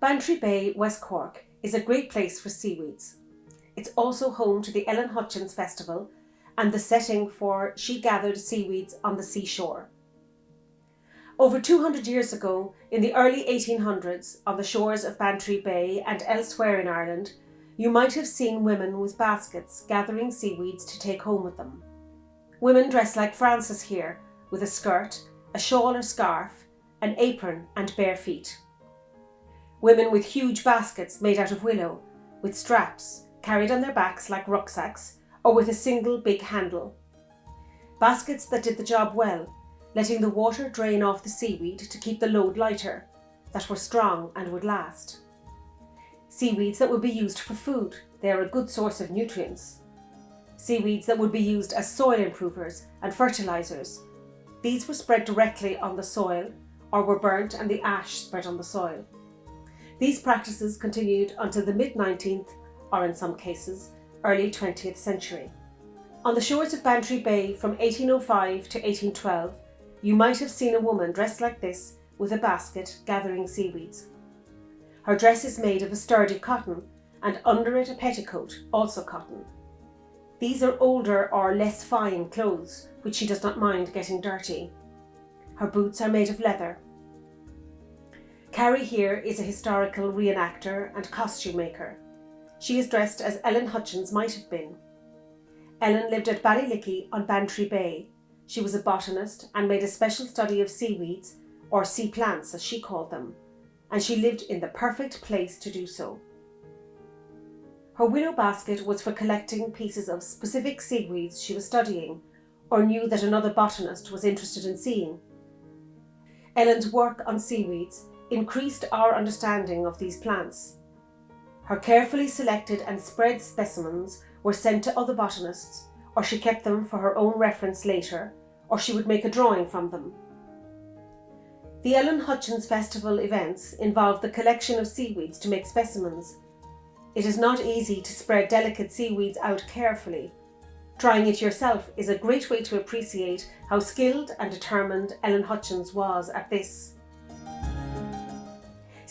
Bantry Bay, West Cork is a great place for seaweeds. It's also home to the Ellen Hutchins Festival and the setting for She Gathered Seaweeds on the Seashore. Over 200 years ago, in the early 1800s, on the shores of Bantry Bay and elsewhere in Ireland, you might have seen women with baskets gathering seaweeds to take home with them. Women dressed like Frances here, with a skirt, a shawl or scarf, an apron and bare feet. Women with huge baskets made out of willow, with straps, carried on their backs like rucksacks, or with a single big handle. Baskets that did the job well, letting the water drain off the seaweed to keep the load lighter, that were strong and would last. Seaweeds that would be used for food, they are a good source of nutrients. Seaweeds that would be used as soil improvers and fertilisers. These were spread directly on the soil, or were burnt and the ash spread on the soil. These practices continued until the mid-19th, or in some cases, early 20th century. On the shores of Bantry Bay from 1805 to 1812, you might have seen a woman dressed like this with a basket gathering seaweeds. Her dress is made of a sturdy cotton, and under it a petticoat, also cotton. These are older or less fine clothes, which she does not mind getting dirty. Her boots are made of leather. Carrie here is a historical reenactor and costume maker. She is dressed as Ellen Hutchins might have been. Ellen lived at Ballylickey on Bantry Bay. She was a botanist and made a special study of seaweeds, or sea plants as she called them, and she lived in the perfect place to do so. Her willow basket was for collecting pieces of specific seaweeds she was studying, or knew that another botanist was interested in seeing. Ellen's work on seaweeds increased our understanding of these plants. Her carefully selected and spread specimens were sent to other botanists, or she kept them for her own reference later, or she would make a drawing from them. The Ellen Hutchins Festival events involved the collection of seaweeds to make specimens. It is not easy to spread delicate seaweeds out carefully. Trying it yourself is a great way to appreciate how skilled and determined Ellen Hutchins was at this.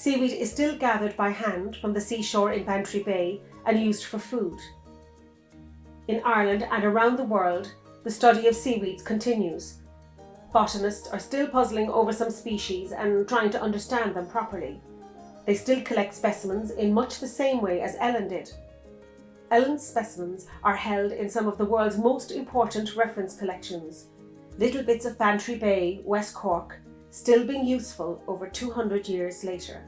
Seaweed is still gathered by hand from the seashore in Bantry Bay and used for food. In Ireland and around the world, the study of seaweeds continues. Botanists are still puzzling over some species and trying to understand them properly. They still collect specimens in much the same way as Ellen did. Ellen's specimens are held in some of the world's most important reference collections, little bits of Bantry Bay, West Cork, still being useful over 200 years later.